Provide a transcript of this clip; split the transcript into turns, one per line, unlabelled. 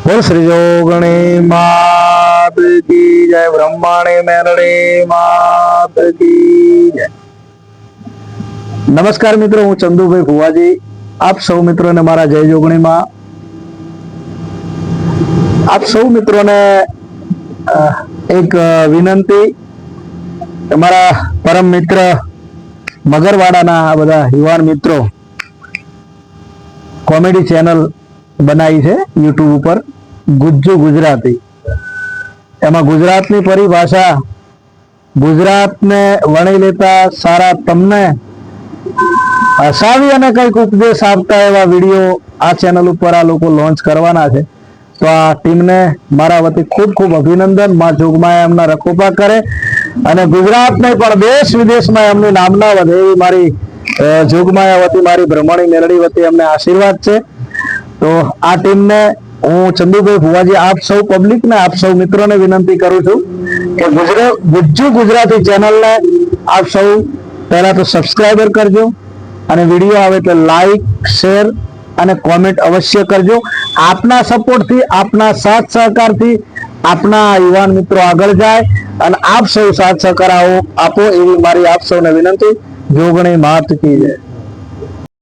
बोल श्री जोगणी मात की जय, ब्रह्माणी मेलड़ी मात की जय। नमस्कार मित्रों, हूँ चंदुभाई फुवाजी। आप सौ मित्रों ने मारा जय जोगणी मां। आप सौ मित्रों ने एक विनंती, हमारा परम मित्र मगरवाड़ा बधा युवान मित्रों कॉमेडी चैनल बनाई है यूट्यूब पर गुज्जू गुजराती। एमा गुजरातनी परिभाषा गुजरात ने वणी लेता सारा तमने हसावी अने कंईक उपदेश आपता एवा विडियो आ चैनल पर आ लोको लॉन्च करवाना छे। तो आ टीम ने मारा वती खूब खूब अभिनंदन। मां जोगमाया एमना रखोपा करे अने गुजरात ने पण देश विदेश में एमनी नामना वधे एवी मारी जोगमाया वती मारी ब्रह्मणी मेलडी वती एमने आशीर्वाद छे। तो आ टीम ने हूँ चंदुभाई फुवाजी आप सौ पब्लिक ने आप सौ मित्रों ने विनंती करूं छूं के गुज्जू गुजराती चैनल ने आप सौ पहला तो सब्सक्राइबर करजो અને વિડીયો આવે તો લાઈક શેર અને કોમેન્ટ અવશ્ય કરજો। આપના સપોર્ટથી આપના સાથ સહકારથી આપના યુવાન મિત્રો આગળ જાય અને આપ સૌ સાથ સહકાર આપો એવી મારી આપ સૌને વિનંતી। જોગણી માત કી જય।